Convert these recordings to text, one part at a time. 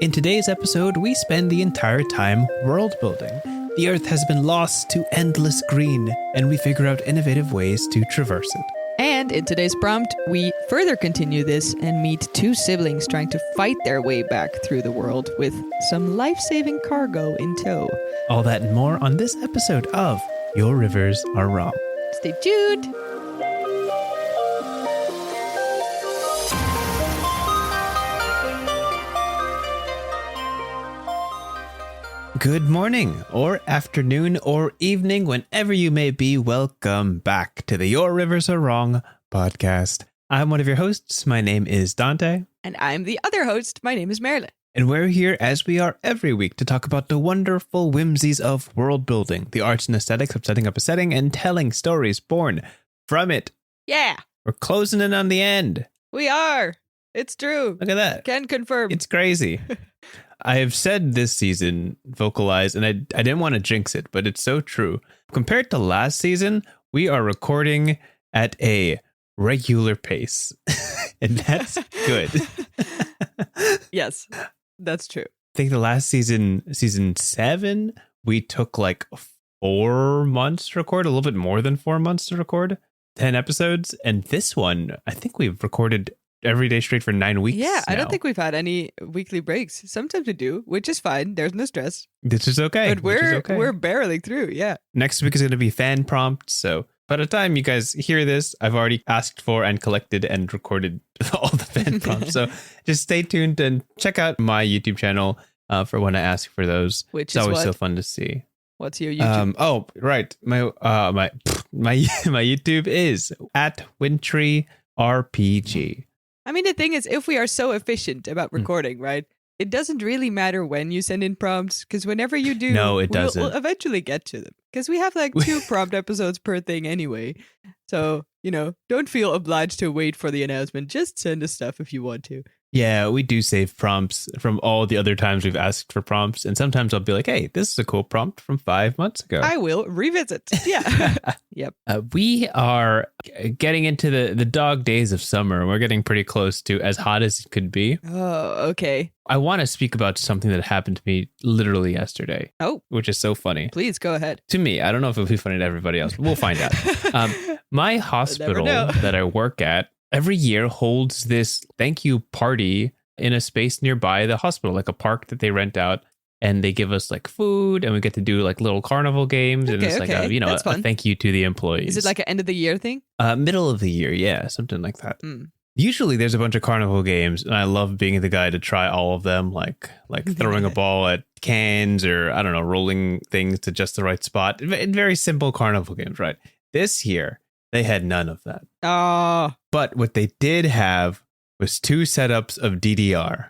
In today's episode, we spend the entire time world building. The Earth has been lost to endless green, and we figure out innovative ways to traverse it. And in today's prompt, we further continue this and meet two siblings trying to fight their way back through the world with some life-saving cargo in tow. All that and more on this episode of Your Rivers Are Wrong. Stay tuned! Good morning, or afternoon, or evening, whenever you may be. Welcome back to the Your Rivers Are Wrong podcast. I'm one of your hosts. My name is Dante. And I'm the other host. My name is Merle. And we're here, as we are every week, to talk about the wonderful whimsies of world building, the arts and aesthetics of setting up a setting and telling stories born from it. Yeah! We're closing in on the end. We are! It's true. Look at that. Can confirm. It's crazy. I have said this season, vocalized, and I didn't want to jinx it, but it's so true. Compared to last season, we are recording at a regular pace, and that's good. Yes, that's true. I think the last season 7, we took like 4 months to record, a little bit more than 4 months to record, 10 episodes. And this one, I think we've recorded every day straight for 9 weeks. Yeah, I now. don't think we've had any weekly breaks. Sometimes we do, which is fine. There's no stress. This is okay. But we're barreling through, yeah. Next week is going to be fan prompts. So by the time you guys hear this, I've already asked for and collected and recorded all the fan prompts. So just stay tuned and check out my YouTube channel for when I ask for those. Which it's is always what? so fun to see. What's your YouTube? Oh, right. My YouTube is at Wintry RPG. I mean, the thing is, if we are so efficient about recording, right, it doesn't really matter when you send in prompts, because whenever you do, No, it doesn't. We'll eventually get to them. Because we have like 2 prompt episodes per thing anyway. So, don't feel obliged to wait for the announcement. Just send us stuff if you want to. Yeah, we do save prompts from all the other times we've asked for prompts. And sometimes I'll be like, hey, this is a cool prompt from 5 months ago. I will revisit. Yeah. Yep. We are getting into the dog days of summer. We're getting pretty close to as hot as it could be. Oh, okay. I want to speak about something that happened to me literally yesterday. Oh. Which is so funny. Please go ahead. To me, I don't know if it'll be funny to everybody else. But we'll find out. My hospital that I work at every year holds this thank you party in a space nearby the hospital, like a park that they rent out, and they give us like food and we get to do like little carnival games. And it's like, a thank you to the employees. Is it like an end of the year thing? Middle of the year. Yeah. Something like that. Usually there's a bunch of carnival games and I love being the guy to try all of them, like throwing a ball at cans or I don't know, rolling things to just the right spot. Very simple carnival games, right? This year, they had none of that. Oh. But what they did have was 2 setups of DDR.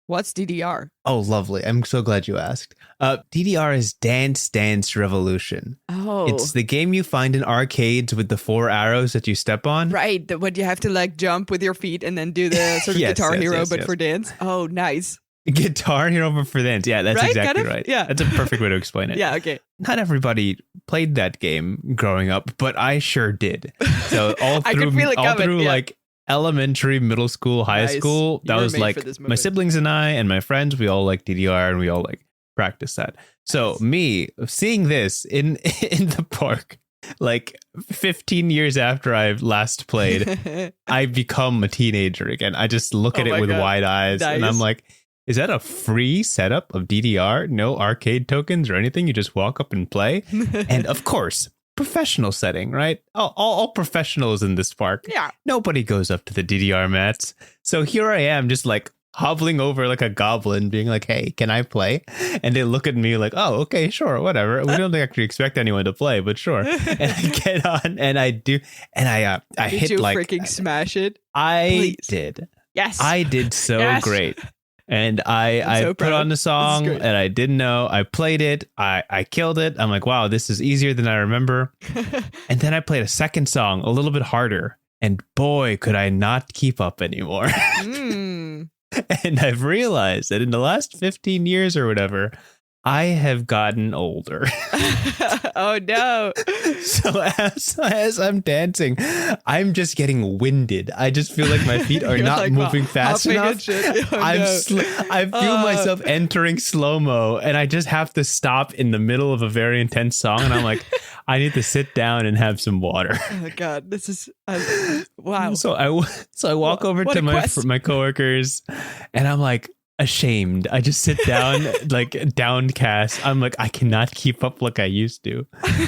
What's DDR? Oh, lovely. I'm so glad you asked. DDR is Dance Dance Revolution. Oh. It's the game you find in arcades with the 4 arrows that you step on. Right. What you have to like jump with your feet and then do the sort of Guitar Hero, but for dance. Oh, nice. Guitar Hero, but for dance. Yeah, that's exactly right. Yeah. That's a perfect way to explain it. Yeah, okay. Not everybody played that game growing up, but I sure did. So all through like elementary, middle school, high school, that was like my siblings and I and my friends, we all like DDR and we all like practice that. So me seeing this in the park, like 15 years after I've last played, I become a teenager again. I just look at it with wide eyes and I'm like, is that a free setup of DDR? No arcade tokens or anything? You just walk up and play? And of course, professional setting, right? All professionals in this park. Yeah. Nobody goes up to the DDR mats. So here I am just like hobbling over like a goblin being like, hey, can I play? And they look at me like, oh, okay, sure, whatever. We don't actually expect anyone to play, but sure. And I get on and I do. And I hit like... Did you freaking smash it? I did. Yes. I did so great. And I put on the song and I didn't know. I played it. I killed it. I'm like, wow, this is easier than I remember. And then I played a second song a little bit harder. And boy, could I not keep up anymore. And I've realized that in the last 15 years or whatever, I have gotten older. Oh, no. So as I'm dancing, I'm just getting winded. I just feel like my feet are not like, moving fast enough. Oh, I feel myself entering slow-mo, and I just have to stop in the middle of a very intense song. And I'm like, I need to sit down and have some water. Oh, God. This is... wow. So I walk over to my coworkers, and I'm like, ashamed. I just sit down, like downcast. I'm like, I cannot keep up like I used to.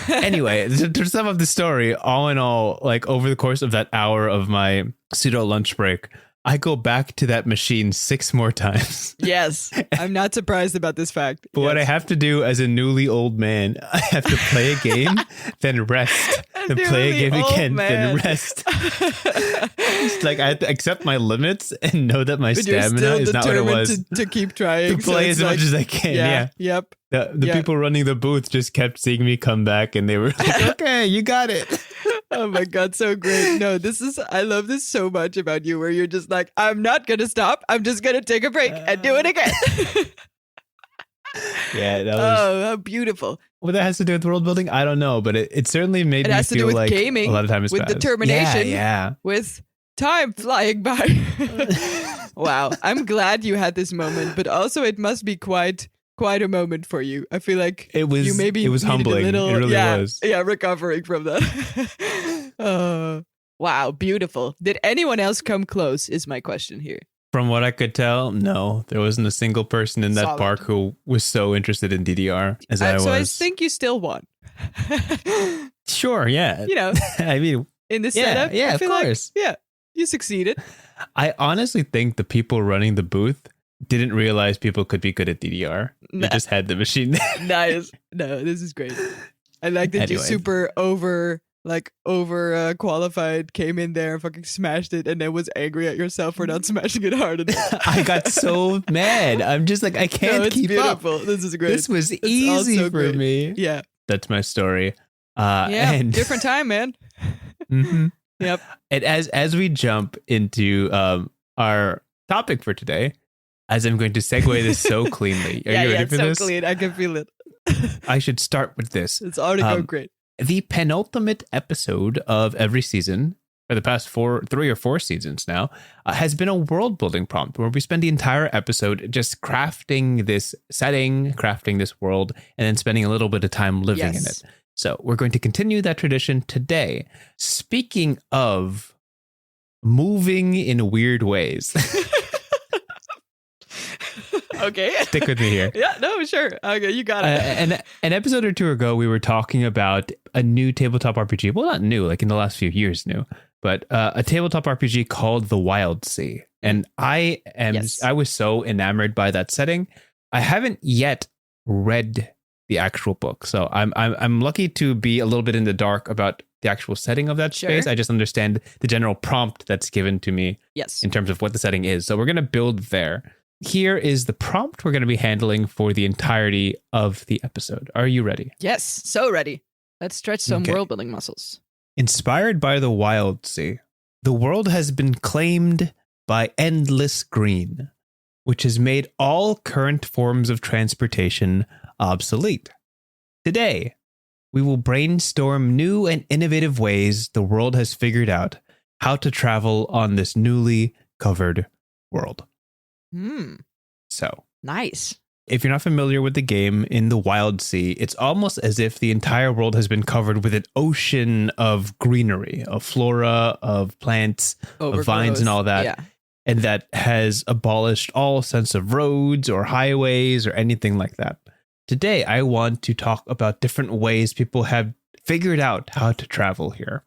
Anyway, to sum up the story, all in all, like over the course of that hour of my pseudo lunch break, I go back to that machine 6 more times. Yes, I'm not surprised about this fact. But what I have to do as a newly old man, I have to play a game, then rest. Then play a game again, then rest. It's like I have to accept my limits and know that my stamina is not what it was. To keep trying. To play as much as I can, yeah. Yep. The people running the booth just kept seeing me come back, and they were like, okay, you got it. Oh my God, so great. No, I love this so much about you, where you're just like, I'm not going to stop. I'm just going to take a break and do it again. Yeah, that was... Oh, how beautiful. What that has to do with world building, I don't know, but it certainly made me feel like gaming, a lot of time has with passed. Determination, yeah. With time flying by. Wow, I'm glad you had this moment, but also it must be quite a moment for you. I feel like it was humbling. It really was. Yeah, recovering from that. Wow, beautiful. Did anyone else come close is my question here. From what I could tell, no. There wasn't a single person in that park who was so interested in DDR as I was. So I think you still won. Sure, yeah. You know, I mean, in this setup, yeah, of course. Like, you succeeded. I honestly think the people running the booth didn't realize people could be good at DDR. They just had the machine there. Nice. No, this is great. I like that you super over qualified, came in there, fucking smashed it, and then was angry at yourself for not smashing it hard enough. I got so mad. I'm just like, I can't keep beautiful. up. This is great. This was easy for me. Yeah. That's my story. And different time, man. Mm-hmm. Yep. And as we jump into our topic for today, as I'm going to segue this so cleanly. Are you ready for this? So clean. I can feel it. I should start with this. It's already going great. The penultimate episode of every season, for the past 3 or 4 seasons now, has been a world building prompt where we spend the entire episode just crafting this setting, crafting this world, and then spending a little bit of time living in it. So we're going to continue that tradition today. Speaking of moving in weird ways. Okay. Stick with me here. Yeah, no, sure. Okay, you got it. An episode or 2 ago, we were talking about a new tabletop RPG. Well, not new, like in the last few years new, but a tabletop RPG called the Wildsea. And I was so enamored by that setting. I haven't yet read the actual book, so I'm lucky to be a little bit in the dark about the actual setting of that space. I just understand the general prompt that's given to me in terms of what the setting is. So we're going to build there. Here is the prompt we're going to be handling for the entirety of the episode. Are you ready? Yes, so ready. Let's stretch some world building muscles. Inspired by the Wildsea, the world has been claimed by endless green, which has made all current forms of transportation obsolete. Today, we will brainstorm new and innovative ways the world has figured out how to travel on this newly covered world. So nice. If you're not familiar with the game, in the Wildsea, it's almost as if the entire world has been covered with an ocean of greenery, of flora, of plants, of vines and all that. Yeah. And that has abolished all sense of roads or highways or anything like that. Today, I want to talk about different ways people have figured out how to travel here.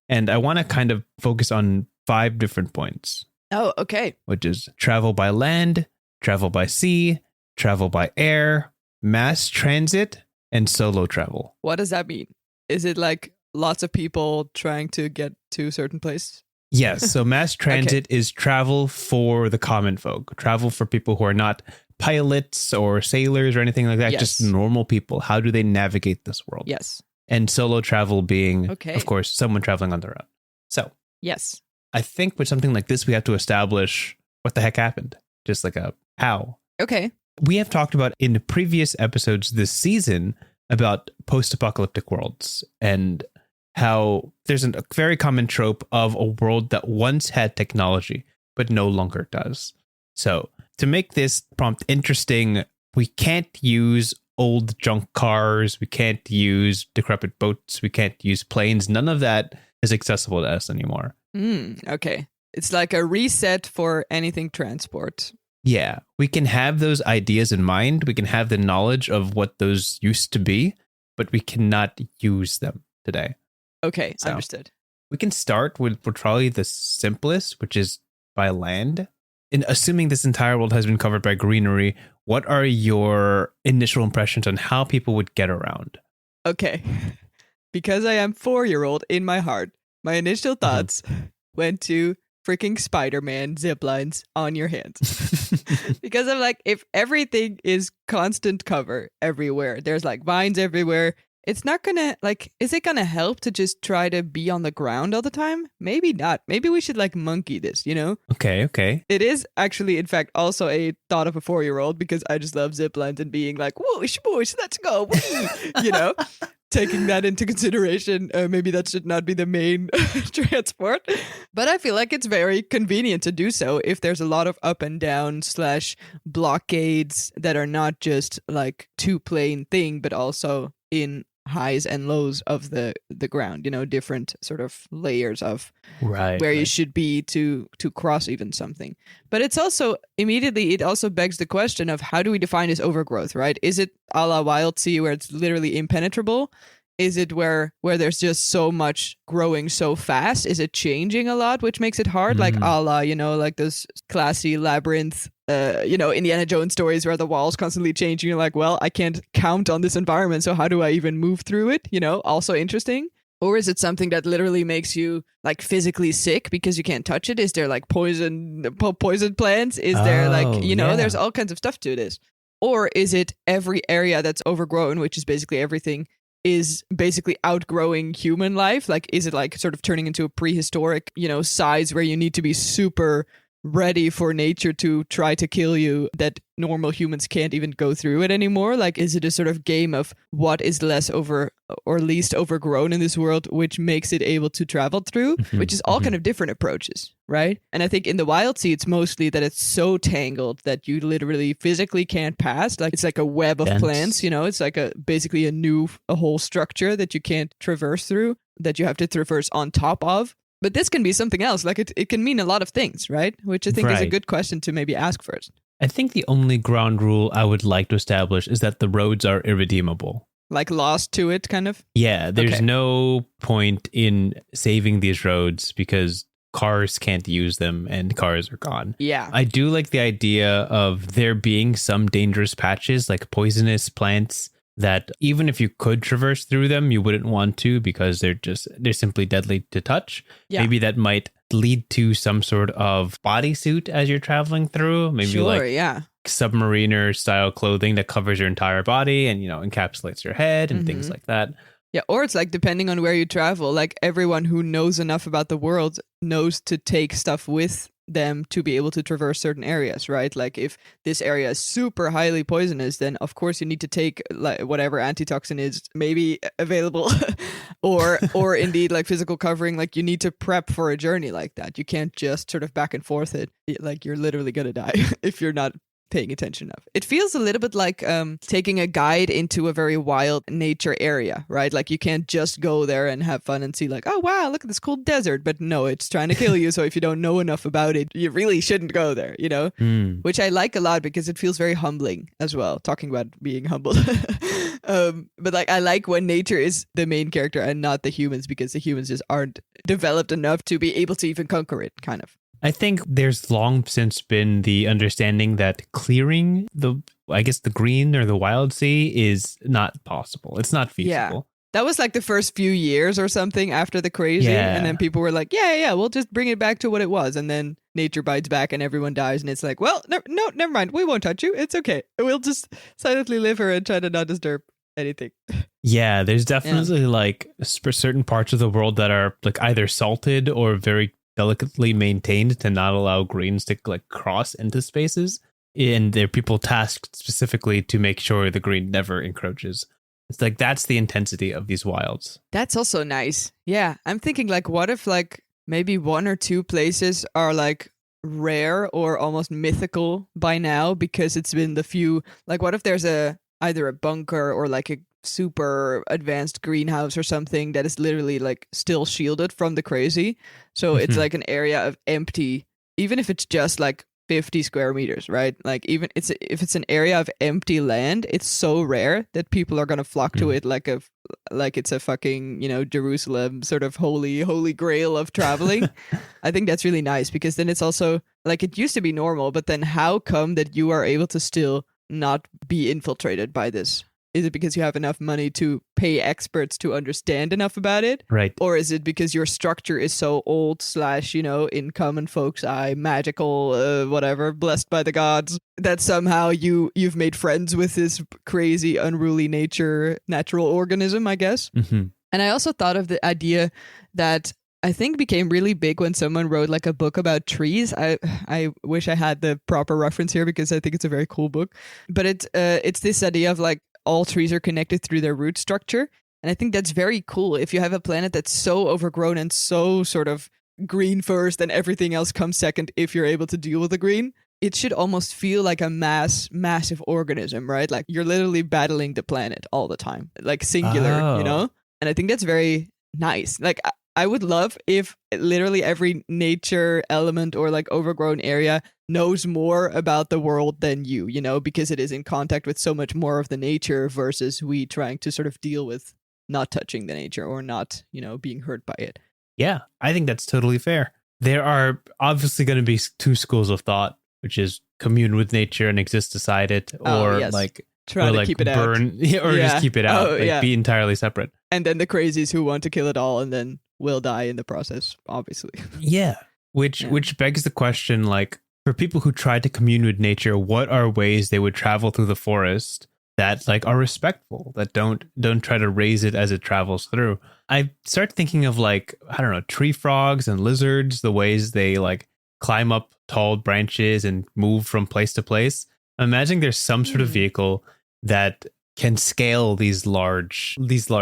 And I want to kind of focus on 5 different points. Oh, okay. Which is travel by land, travel by sea, travel by air, mass transit, and solo travel. What does that mean? Is it like lots of people trying to get to a certain place? Yes. So mass transit is travel for the common folk, travel for people who are not pilots or sailors or anything like that, just normal people. How do they navigate this world? Yes. And solo travel being, of course, someone traveling on their own. So, yes. I think with something like this, we have to establish what the heck happened. Just like a how. Okay. We have talked about in the previous episodes this season about post-apocalyptic worlds and how there's a very common trope of a world that once had technology, but no longer does. So to make this prompt interesting, we can't use old junk cars. We can't use decrepit boats. We can't use planes. None of that is accessible to us anymore. Okay. It's like a reset for anything transport. Yeah, we can have those ideas in mind. We can have the knowledge of what those used to be, but we cannot use them today. Okay, so understood. We can start with probably the simplest, which is by land. And assuming this entire world has been covered by greenery, what are your initial impressions on how people would get around? Okay, because I am 4-year-old in my heart, my initial thoughts went to freaking Spider-Man zip lines on your hands. Because I'm like, if everything is constant cover everywhere, there's like vines everywhere, it's not gonna, like, is it gonna help to just try to be on the ground all the time? Maybe not. Maybe we should like monkey this, you know? Okay. It is actually, in fact, also a thought of a 4-year-old because I just love zip lines and being like, whoosh, whoosh, let's go. You know? Taking that into consideration, maybe that should not be the main transport. But I feel like it's very convenient to do so if there's a lot of up and down / blockades that are not just like two plane thing, but also in highs and lows of the ground, you know, different sort of layers of where you should be to cross even something. But it's also immediately, it also begs the question of how do we define this overgrowth, right? Is it a la Wildsea where it's literally impenetrable? Is it where there's just so much growing so fast? Is it changing a lot, which makes it hard? Like a la, you know, like those classy labyrinth, you know, Indiana Jones stories where the walls constantly changing. You're like, well, I can't count on this environment, so how do I even move through it? You know, also interesting. Or is it something that literally makes you like physically sick because you can't touch it? Is there like poison plants? Is there like, you know, there's all kinds of stuff to this. Or is it every area that's overgrown, which is basically everything, is basically outgrowing human life? Like, is it like sort of turning into a prehistoric, you know, size where you need to be super ready for nature to try to kill you, that normal humans can't even go through it anymore? Like, is it a sort of game of what is less over or least overgrown in this world, which makes it able to travel through, which is all kind of different approaches, right? And I think in the Wildsea, it's mostly that it's so tangled that you literally physically can't pass. Like, it's like a web of plants, you know, it's like basically a whole structure that you can't traverse through, that you have to traverse on top of. But this can be something else. Like it can mean a lot of things, right? Which I think is a good question to maybe ask first. I think the only ground rule I would like to establish is that the roads are irredeemable. Like lost to it, kind of? Yeah, there's no point in saving these roads because cars can't use them and cars are gone. Yeah. I do like the idea of there being some dangerous patches like poisonous plants that even if you could traverse through them, you wouldn't want to because they're simply deadly to touch. Yeah. Maybe that might lead to some sort of bodysuit as you're traveling through. Maybe submariner style clothing that covers your entire body and, you know, encapsulates your head and things like that. Yeah, or it's like depending on where you travel, like everyone who knows enough about the world knows to take stuff with them to be able to traverse certain areas, right? Like if this area is super highly poisonous, then of course you need to take like whatever antitoxin is maybe available or indeed like physical covering. Like you need to prep for a journey like that. You can't just sort of back and forth it. Like you're literally gonna die if you're not paying attention enough. It feels a little bit like taking a guide into a very wild nature area, right? Like you can't just go there and have fun and see like, oh wow, look at this cool desert. But no, it's trying to kill you. So if you don't know enough about it, you really shouldn't go there, you know? Which I like a lot because it feels very humbling as well, talking about being humbled. But like I like when nature is the main character and not the humans, because the humans just aren't developed enough to be able to even conquer it, kind of. I think there's long since been the understanding that clearing the green or the Wildsea is not possible. It's not feasible. Yeah. That was like the first few years or something after the crazy. Yeah. And then people were like, yeah, we'll just bring it back to what it was. And then nature bites back and everyone dies. And it's like, well, no, never mind. We won't touch you. It's okay. We'll just silently live here and try to not disturb anything. Yeah, there's definitely like certain parts of the world that are like either salted or very delicately maintained to not allow greens to like cross into spaces. And there are people tasked specifically to make sure the green never encroaches. It's like, that's the intensity of these wilds. That's also nice. Yeah. I'm thinking like, what if like maybe one or two places are like rare or almost mythical by now because it's been the few, like what if there's either a bunker or like a super advanced greenhouse or something that is literally like still shielded from the crazy. So it's like an area of empty, even if it's just like 50 square meters, right? Like even if it's an area of empty land, it's so rare that people are going to flock to it like it's a fucking, Jerusalem sort of holy grail of traveling. I think that's really nice because then it's also like it used to be normal, but then how come that you are able to still not be infiltrated by this? Is it because you have enough money to pay experts to understand enough about it? Right. Or is it because your structure is so old / in common folks' eye, magical, whatever, blessed by the gods, that somehow you've made friends with this crazy, unruly natural organism, I guess? Mm-hmm. And I also thought of the idea that I think became really big when someone wrote like a book about trees. I wish I had the proper reference here because I think it's a very cool book. But it's this idea of like, all trees are connected through their root structure. And I think that's very cool. If you have a planet that's so overgrown and so sort of green first and everything else comes second, if you're able to deal with the green, it should almost feel like a massive organism, right? Like you're literally battling the planet all the time, like singular, And I think that's very nice. Like I would love if literally every nature element or like overgrown area knows more about the world than you, because it is in contact with so much more of the nature versus we trying to sort of deal with not touching the nature or not, being hurt by it. Yeah, I think that's totally fair. There are obviously going to be two schools of thought, which is commune with nature and exist beside it, or try to keep it burn, out. Or just keep it out, be entirely separate. And then the crazies who want to kill it all and then will die in the process, obviously. Yeah, which begs the question, like, for people who try to commune with nature, what are ways they would travel through the forest that like are respectful, that don't try to raise it as it travels through? I start thinking of like, I don't know, tree frogs and lizards, the ways they like climb up tall branches and move from place to place. I'm imagining there's some sort of vehicle that can scale these large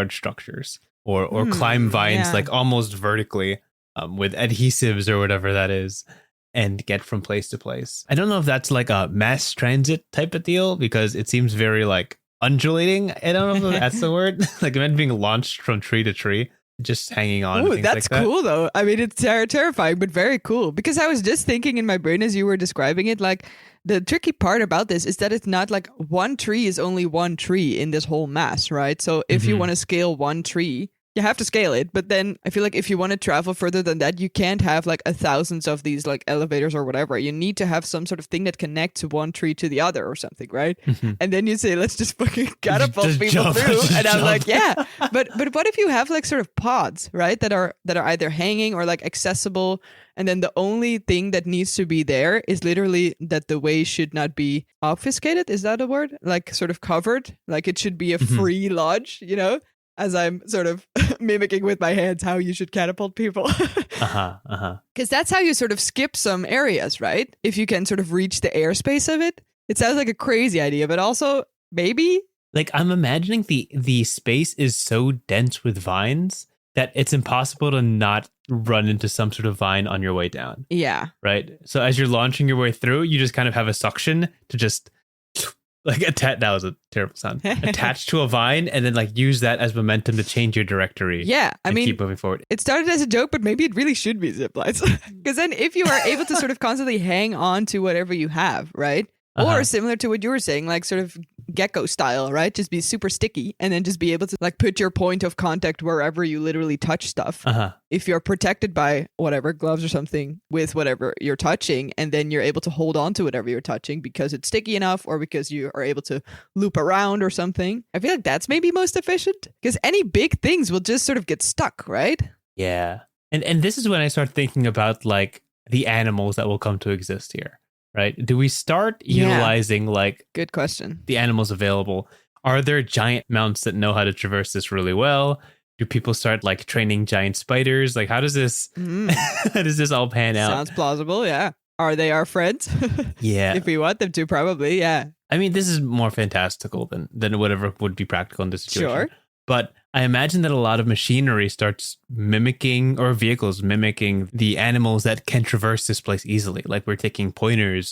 structures or climb vines like almost vertically with adhesives or whatever that is, and get from place to place. I don't know if that's like a mass transit type of deal because it seems very like undulating. I don't know if that's the word. Like imagine being launched from tree to tree, just hanging on. Ooh, that's like cool though. I mean, it's terrifying, but very cool. Because I was just thinking in my brain as you were describing it, like the tricky part about this is that it's not like one tree is only one tree in this whole mass, right? So if you want to scale one tree, you have to scale it, but then I feel like if you want to travel further than that, you can't have like thousands of these like elevators or whatever. You need to have some sort of thing that connects one tree to the other or something, right? And then you say, let's just fucking catapult people through. And I'm like, yeah, but what if you have like sort of pods, right? That are either hanging or like accessible. And then the only thing that needs to be there is literally that the way should not be obfuscated. Is that a word? Like sort of covered? Like it should be a free lodge, as I'm sort of mimicking with my hands how you should catapult people. Because that's how you sort of skip some areas, right? If you can sort of reach the airspace of it. It sounds like a crazy idea, but also maybe. Like I'm imagining the space is so dense with vines that it's impossible to not run into some sort of vine on your way down. Yeah. Right? So as you're launching your way through, you just kind of have a suction to just like that was a terrible sound. Attached to a vine and then like use that as momentum to change your directory. Yeah, I mean, keep moving forward. It started as a joke, but maybe it really should be zip lines. Because then if you are able to sort of constantly hang on to whatever you have, right? Or similar to what you were saying, like sort of gecko style, right? Just be super sticky and then just be able to like put your point of contact wherever you literally touch stuff. If you're protected by whatever, gloves or something with whatever you're touching, and then you're able to hold on to whatever you're touching because it's sticky enough or because you are able to loop around or something. I feel like that's maybe most efficient because any big things will just sort of get stuck, right? Yeah. And this is when I start thinking about like the animals that will come to exist here. Right? Do we start utilizing like good question, the animals available? Are there giant mounts that know how to traverse this really well? Do people start like training giant spiders? Like how does this how does this all pan out? Sounds plausible, yeah. Are they our friends? Yeah. If we want them to, probably, yeah. I mean, this is more fantastical than whatever would be practical in this situation. Sure. But I imagine that a lot of machinery starts mimicking, or vehicles mimicking, the animals that can traverse this place easily. Like we're taking pointers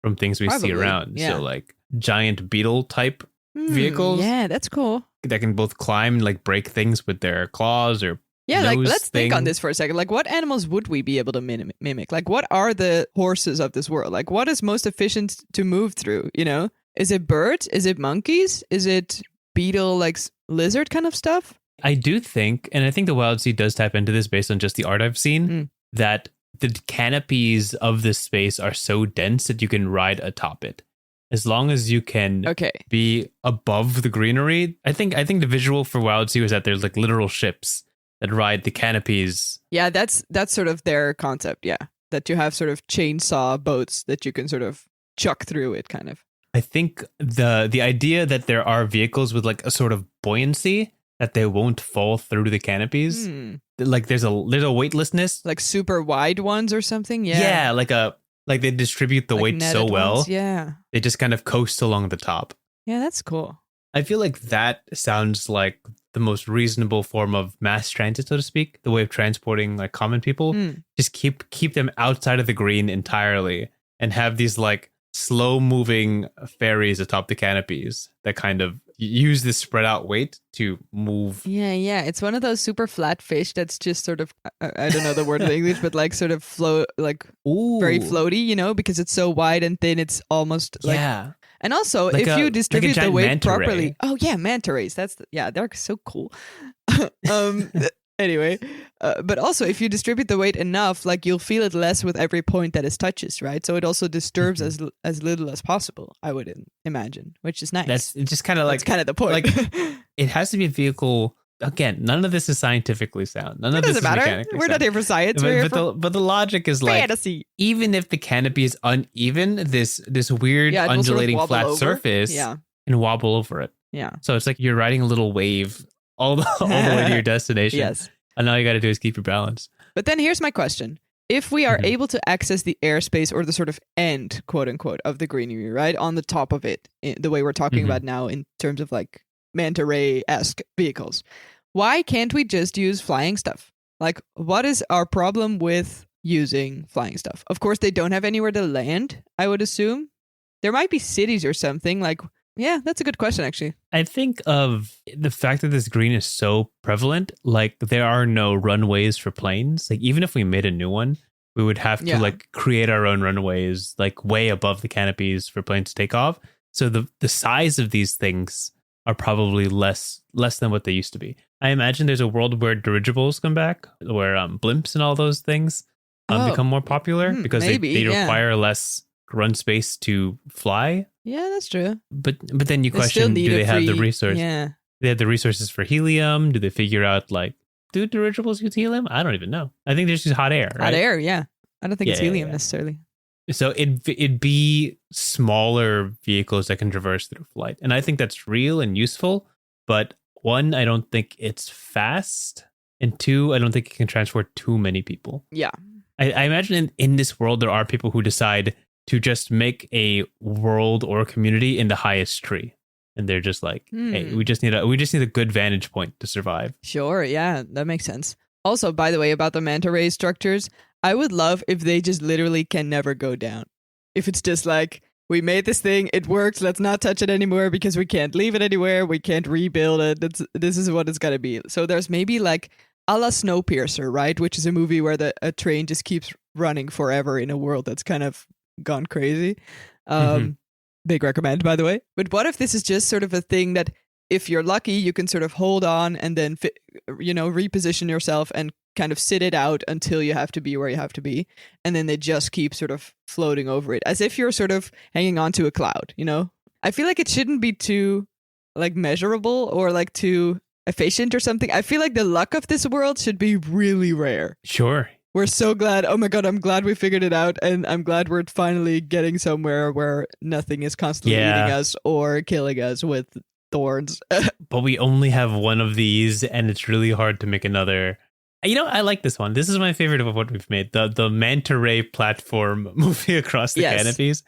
from things we see around. Yeah. So like giant beetle type vehicles. Yeah, that's cool. That can both climb and like break things with their claws or like let's think on this for a second. Like what animals would we be able to mimic? Like what are the horses of this world? Like what is most efficient to move through, you know? Is it birds? Is it monkeys? Is it beetle, like lizard kind of stuff? I do think, and I think the Wildsea does tap into this based on just the art I've seen, that the canopies of this space are so dense that you can ride atop it. As long as you can be above the greenery. I think the visual for Wildsea was that there's like literal ships that ride the canopies. Yeah, that's sort of their concept, yeah. That you have sort of chainsaw boats that you can sort of chuck through it, kind of. I think the idea that there are vehicles with like a sort of buoyancy that they won't fall through the canopies. Like there's a weightlessness. Like super wide ones or something? Yeah. Yeah, like they distribute the weight so well. Ones, yeah. They just kind of coast along the top. Yeah, that's cool. I feel like that sounds like the most reasonable form of mass transit, so to speak, the way of transporting like common people. Just keep them outside of the green entirely and have these like slow moving ferries atop the canopies that kind of use this spread out weight to move. Yeah. It's one of those super flat fish that's just sort of, I don't know the word in English, but like sort of float, like very floaty, you know, because it's so wide and thin. It's almost like, and also like if you distribute the weight properly. Oh yeah, manta rays. They're so cool. Anyway, but also if you distribute the weight enough, like you'll feel it less with every point that it touches, right? So it also disturbs as little as possible, I would imagine, which is nice. That's just kind of like, that's kind of the point. Like it has to be a vehicle. Again, none of this is scientifically sound. None of this is mechanically sound. We're not here for science. But the logic is like fantasy. Even if the canopy is uneven, this weird undulating sort of flat surface can wobble over it. Yeah. So it's like you're riding a little wave all the way to your destination. Yes. And all you got to do is keep your balance. But then here's my question. If we are able to access the airspace or the sort of end, quote unquote, of the greenery, right, on the top of it, the way we're talking about now in terms of like manta ray-esque vehicles, why can't we just use flying stuff? Like, what is our problem with using flying stuff? Of course, they don't have anywhere to land, I would assume. There might be cities or something like... Yeah, that's a good question, actually. I think of the fact that this green is so prevalent, like there are no runways for planes. Like even if we made a new one, we would have to like create our own runways, like way above the canopies for planes to take off. So the size of these things are probably less than what they used to be. I imagine there's a world where dirigibles come back, where blimps and all those things become more popular because they require less run space to fly. Yeah, that's true. But then you question, do they have the resource? Yeah. They have the resources for helium? Do they figure out like, do dirigibles use helium? I don't even know. I think there's just hot air, right? Hot air, yeah. I don't think it's helium necessarily. So it'd be smaller vehicles that can traverse through flight. And I think that's real and useful. But one, I don't think it's fast. And two, I don't think it can transport too many people. Yeah. I imagine in this world, there are people who decide to just make a world or a community in the highest tree. And they're just like, hey, we just need a good vantage point to survive. Sure, yeah, that makes sense. Also, by the way, about the manta ray structures, I would love if they just literally can never go down. If it's just like, we made this thing, it works, let's not touch it anymore because we can't leave it anywhere, we can't rebuild it. This is what it's gotta be. So there's maybe like a la Snowpiercer, right? Which is a movie where a train just keeps running forever in a world that's kind of gone crazy. Big recommend, by the way. But what if this is just sort of a thing that if you're lucky, you can sort of hold on and then, reposition yourself and kind of sit it out until you have to be where you have to be. And then they just keep sort of floating over it as if you're sort of hanging on to a cloud, you know? I feel like it shouldn't be too like measurable or like too efficient or something. I feel like the luck of this world should be really rare. Sure. We're so glad. Oh my God, I'm glad we figured it out. And I'm glad we're finally getting somewhere where nothing is constantly eating us or killing us with thorns. But we only have one of these and it's really hard to make another. I like this one. This is my favorite of what we've made. The manta ray platform moving across the canopies.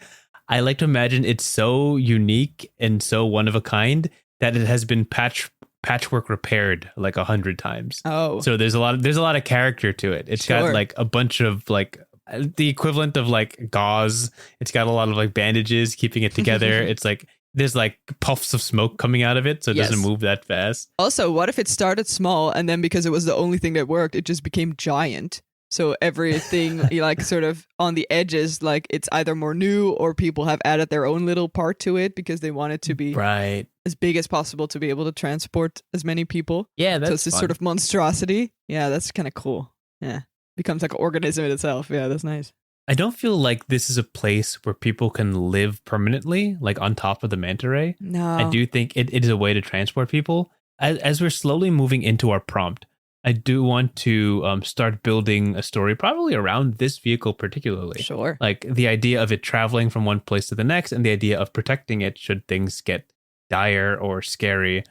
I like to imagine it's so unique and so one of a kind that it has been patchwork repaired like 100 times. Oh, so there's a lot of character to it. It's got like a bunch of like the equivalent of like gauze. It's got a lot of like bandages keeping it together. It's like there's like puffs of smoke coming out of it, so it doesn't move that fast. Also, what if it started small and then because it was the only thing that worked, it just became giant? So everything like sort of on the edges, like it's either more new or people have added their own little part to it because they want it to be as big as possible to be able to transport as many people. Yeah, that's so it's this fun. sort of monstrosity. Yeah, that's kind of cool. Yeah, becomes like an organism in itself. Yeah, that's nice. I don't feel like this is a place where people can live permanently, like on top of the manta ray. No. I do think it is a way to transport people. As we're slowly moving into our prompt, I do want to start building a story probably around this vehicle particularly. Sure. Like the idea of it traveling from one place to the next and the idea of protecting it should things get dire or scary.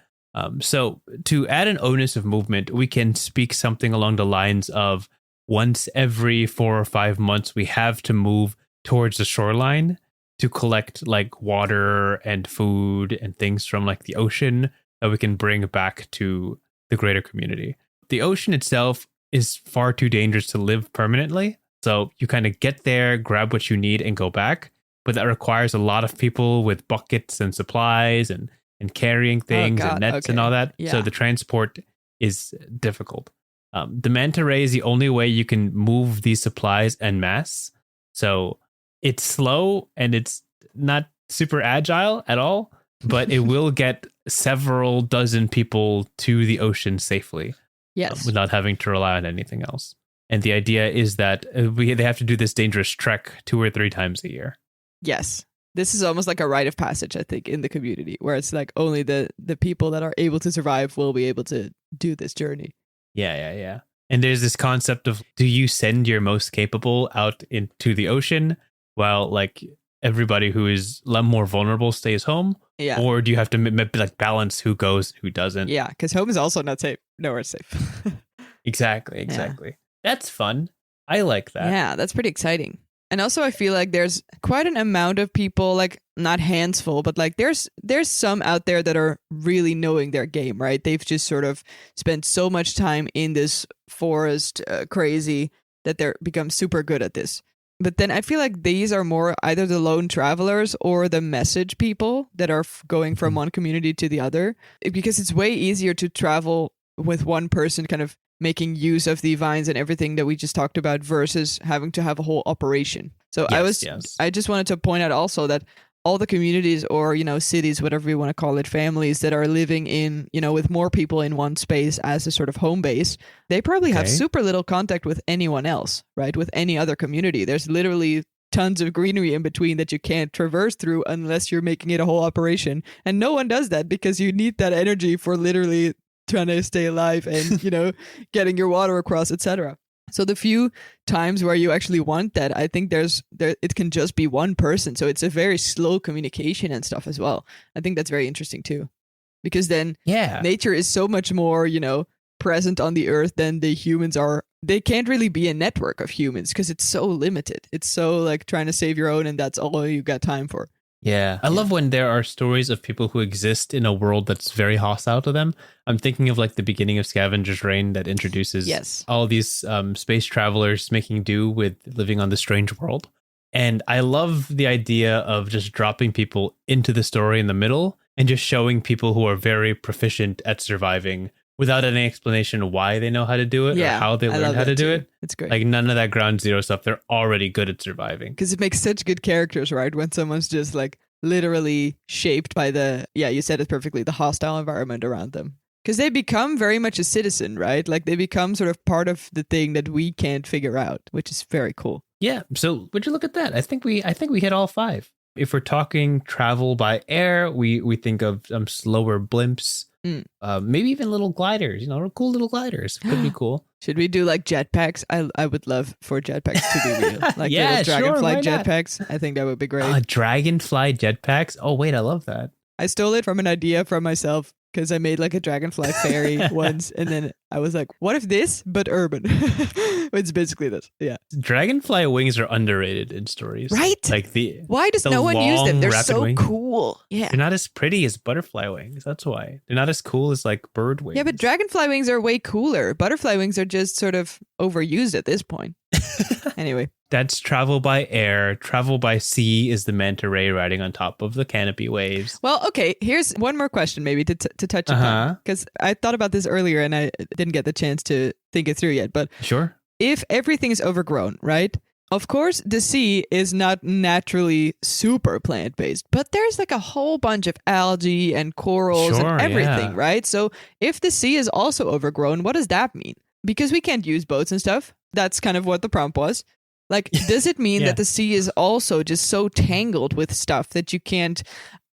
So to add an onus of movement, we can speak something along the lines of once every 4 or 5 months, we have to move towards the shoreline to collect like water and food and things from like the ocean that we can bring back to the greater community. The ocean itself is far too dangerous to live permanently. So you kind of get there, grab what you need and go back. But that requires a lot of people with buckets and supplies and carrying things and nets and all that. Yeah. So the transport is difficult. The manta ray is the only way you can move these supplies en masse. So it's slow and it's not super agile at all, but it will get several dozen people to the ocean safely. Yes. Without having to rely on anything else. And the idea is that they have to do this dangerous trek 2 or 3 times a year. Yes. This is almost like a rite of passage, I think, in the community, where it's like only the people that are able to survive will be able to do this journey. Yeah. And there's this concept of, do you send your most capable out into the ocean while like everybody who is more vulnerable stays home? Yeah. Or do you have to like balance who goes, who doesn't? Yeah, because home is also not safe. Nowhere safe. Exactly. Yeah. That's fun. I like that. Yeah, that's pretty exciting. And also I feel like there's quite an amount of people, like not hands full, but like there's some out there that are really knowing their game, right? They've just sort of spent so much time in this forest crazy that they're become super good at this. But then I feel like these are more either the lone travelers or the message people that are going from one community to the other, because it's way easier to travel with one person kind of making use of the vines and everything that we just talked about versus having to have a whole operation. So I just wanted to point out also that all the communities or, cities, whatever you want to call it, families that are living in, with more people in one space as a sort of home base, they probably have super little contact with anyone else, right? With any other community. There's literally tons of greenery in between that you can't traverse through unless you're making it a whole operation. And no one does that because you need that energy for literally trying to stay alive and, getting your water across, etc. So the few times where you actually want that, I think it can just be one person. So it's a very slow communication and stuff as well. I think that's very interesting too, because then nature is so much more, present on the earth than the humans are. They can't really be a network of humans because it's so limited. It's so like trying to save your own and that's all you got time for. Yeah. I love when there are stories of people who exist in a world that's very hostile to them. I'm thinking of like the beginning of Scavenger's Reign that introduces all these space travelers making do with living on this strange world. And I love the idea of just dropping people into the story in the middle and just showing people who are very proficient at surviving without any explanation why they know how to do it or how they learned how to do it. It's great. Like none of that ground zero stuff. They're already good at surviving. Because it makes such good characters, right? When someone's just like literally shaped by you said it perfectly, the hostile environment around them. Because they become very much a citizen, right? Like they become sort of part of the thing that we can't figure out, which is very cool. Yeah. So would you look at that? I think we hit all 5. If we're talking travel by air, we think of slower blimps. Maybe even little gliders, cool little gliders. Could be cool. Should we do like jetpacks? I would love for jetpacks to be real. Like little dragonfly jetpacks. I think that would be great. Dragonfly jetpacks. Oh, wait, I love that. I stole it from an idea from myself because I made like a dragonfly fairy once, and then I was like, what if this, but urban? It's basically this. Yeah. Dragonfly wings are underrated in stories. Right? Like why does no one use them? They're so wings. Cool. Yeah. They're not as pretty as butterfly wings. That's why. They're not as cool as like bird wings. Yeah, but dragonfly wings are way cooler. Butterfly wings are just sort of overused at this point. Anyway. That's travel by air. Travel by sea is the manta ray riding on top of the canopy waves. Well, okay, here's one more question maybe to touch upon. Because I thought about this earlier and I didn't get the chance to think it through yet. But sure. If everything is overgrown, right? Of course, the sea is not naturally super plant-based, but there's like a whole bunch of algae and corals and everything, right? So if the sea is also overgrown, what does that mean? Because we can't use boats and stuff. That's kind of what the prompt was. Like, does it mean that the sea is also just so tangled with stuff that you can't...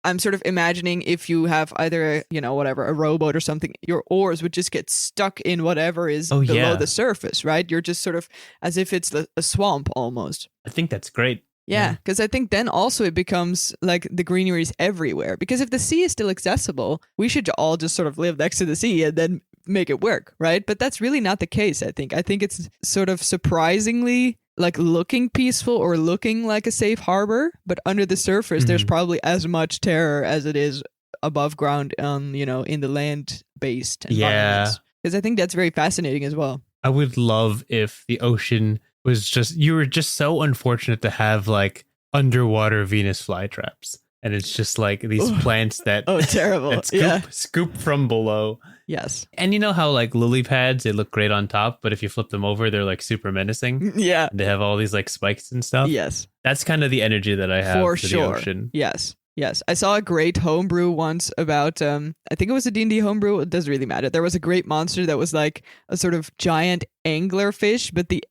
I'm sort of imagining if you have either, a rowboat or something, your oars would just get stuck in whatever is below the surface, right? You're just sort of as if it's a swamp almost. I think that's great. Yeah, because I think then also it becomes like the greenery is everywhere. Because if the sea is still accessible, we should all just sort of live next to the sea and then make it work, right? But that's really not the case, I think. I think it's sort of surprisingly like looking peaceful or looking like a safe harbor, but under the surface, there's probably as much terror as it is above ground in the land-based environments. Because I think that's very fascinating as well. I would love if the ocean was you were just so unfortunate to have like underwater Venus flytraps. And it's just like these plants that terrible. that scoop from below. Yes. And you know how like lily pads, they look great on top, but if you flip them over, they're like super menacing. Yeah. They have all these like spikes and stuff. Yes. That's kind of the energy that I have for the ocean. Yes. Yes. I saw a great homebrew once about, I think it was a D&D homebrew. It doesn't really matter. There was a great monster that was like a sort of giant anglerfish, but the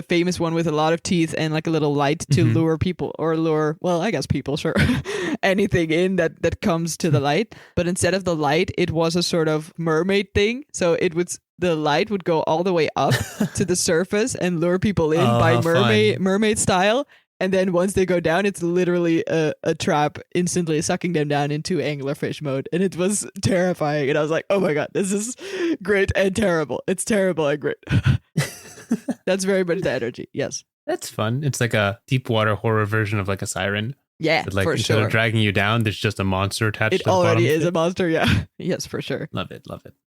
famous one with a lot of teeth and like a little light to lure people I guess people, sure. Anything in that comes to the light. But instead of the light, it was a sort of mermaid thing. So the light would go all the way up to the surface and lure people in by mermaid style. And then once they go down, it's literally a trap instantly sucking them down into anglerfish mode. And it was terrifying. And I was like, oh my God, this is great and terrible. It's terrible and great. That's very much the energy. Yes. That's fun. It's like a deep water horror version of like a siren. Yeah, but like for instead sure. of dragging you down, there's just a monster attached to the bottom. It already is a monster, yeah. Yes, for sure. Love it.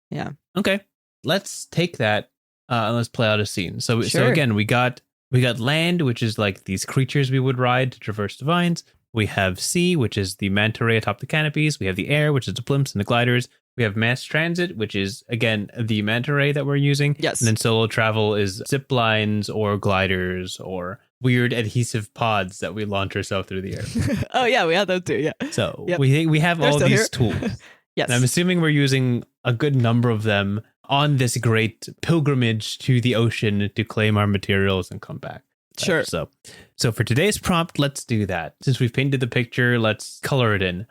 Yeah. Okay. Let's take that and let's play out a scene. So again, we got land, which is like these creatures we would ride to traverse the vines. We have sea, which is the manta ray atop the canopies. We have the air, which is the blimps and the gliders. We have mass transit, which is, again, the manta ray that we're using. Yes. And then solo travel is zip lines or gliders or weird adhesive pods that we launch ourselves through the air. Oh, yeah, we have those too, yeah. So we have all these tools. Yes. And I'm assuming we're using a good number of them on this great pilgrimage to the ocean to claim our materials and come back. Sure. So for today's prompt, let's do that. Since we've painted the picture, let's color it in.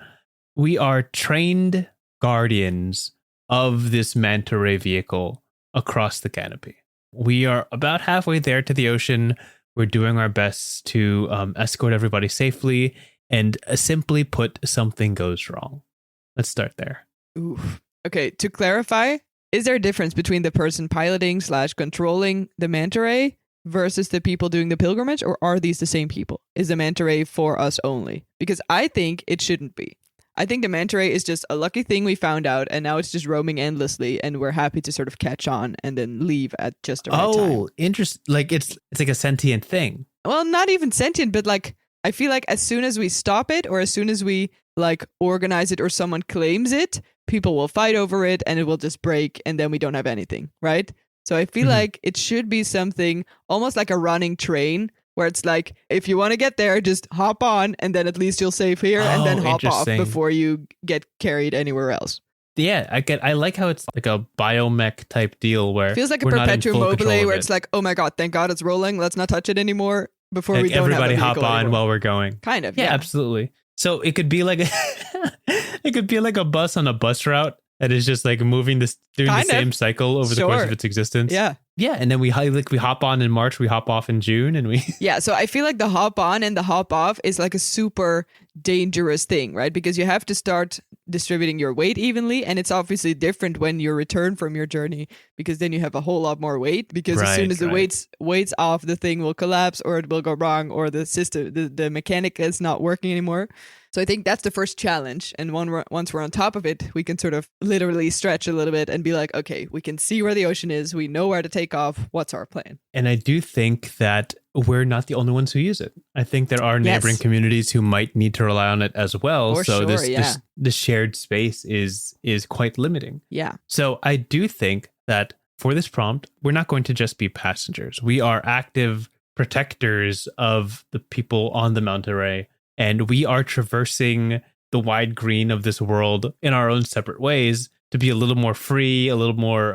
We are trained guardians of this manta ray vehicle across the canopy. We are about halfway there to the ocean. We're doing our best to escort everybody safely. And simply put, something goes wrong. Let's start there. Ooh. Okay, to clarify, is there a difference between the person piloting / controlling the manta ray versus the people doing the pilgrimage, or are these the same people? Is the manta ray for us only? Because I think it shouldn't be. I think the manta ray is just a lucky thing we found out, and now it's just roaming endlessly, and we're happy to sort of catch on and then leave at just the right time. Oh, interesting. Like it's like a sentient thing. Well, not even sentient, but like I feel like as soon as we stop it, or as soon as we like organize it, or someone claims it, people will fight over it, and it will just break, and then we don't have anything, right? So I feel like it should be something almost like a running train, where it's like, if you want to get there, just hop on, and then at least you'll save here, and then hop off before you get carried anywhere else. Yeah, I like how it's like a biomech type deal where it feels like a perpetuum mobile, where it's like, oh my God, thank God it's rolling. Let's not touch it anymore before like we don't have a vehicle hop on anymore. while we're going. Kind of, yeah, absolutely. So it could be like a bus on a bus route that is just like moving doing the same cycle over the course of its existence. Yeah. Yeah, and then we hop on in March, we hop off in June, and we... Yeah, so I feel like the hop on and the hop off is like a super dangerous thing, right? Because you have to start distributing your weight evenly, and it's obviously different when you return from your journey, because then you have a whole lot more weight, because as soon as the weight's off, the thing will collapse, or it will go wrong, or the system, the mechanic is not working anymore. So I think that's the first challenge. And once we're on top of it, we can sort of literally stretch a little bit and be like, okay, we can see where the ocean is. We know where to take off. What's our plan? And I do think that we're not the only ones who use it. I think there are neighboring communities who might need to rely on it as well. This shared space is quite limiting. Yeah. So I do think that for this prompt, we're not going to just be passengers. We are active protectors of the people on the Mount Array. And we are traversing the wide green of this world in our own separate ways to be a little more free, a little more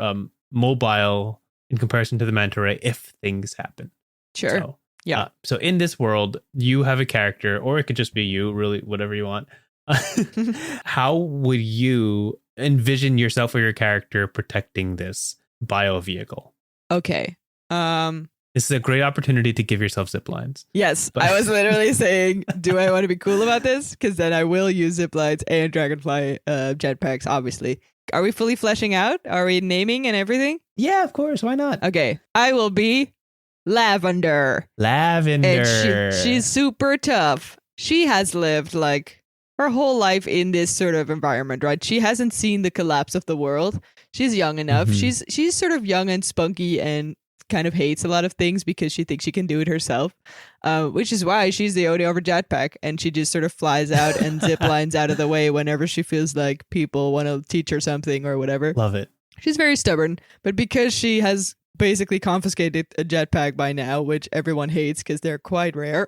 mobile in comparison to the Manta Ray if things happen. Sure. So, so in this world, you have a character, or it could just be you, really, whatever you want. How would you envision yourself or your character protecting this bio vehicle? Okay. This is a great opportunity to give yourself zip lines. Yes, I was literally saying, do I want to be cool about this? Because then I will use zip lines and dragonfly jetpacks, obviously. Are we fully fleshing out? Are we naming and everything? Yeah, of course. Why not? Okay. I will be Lavender. And she's super tough. She has lived like her whole life in this sort of environment, right? She hasn't seen the collapse of the world. She's young enough. Mm-hmm. She's sort of young and spunky and kind of hates a lot of things because she thinks she can do it herself, which is why she's the Odie over jetpack, and she just sort of flies out and zip lines out of the way whenever she feels like people want to teach her something or whatever. Love it. She's very stubborn, but because she has basically confiscated a jetpack by now, which everyone hates because they're quite rare.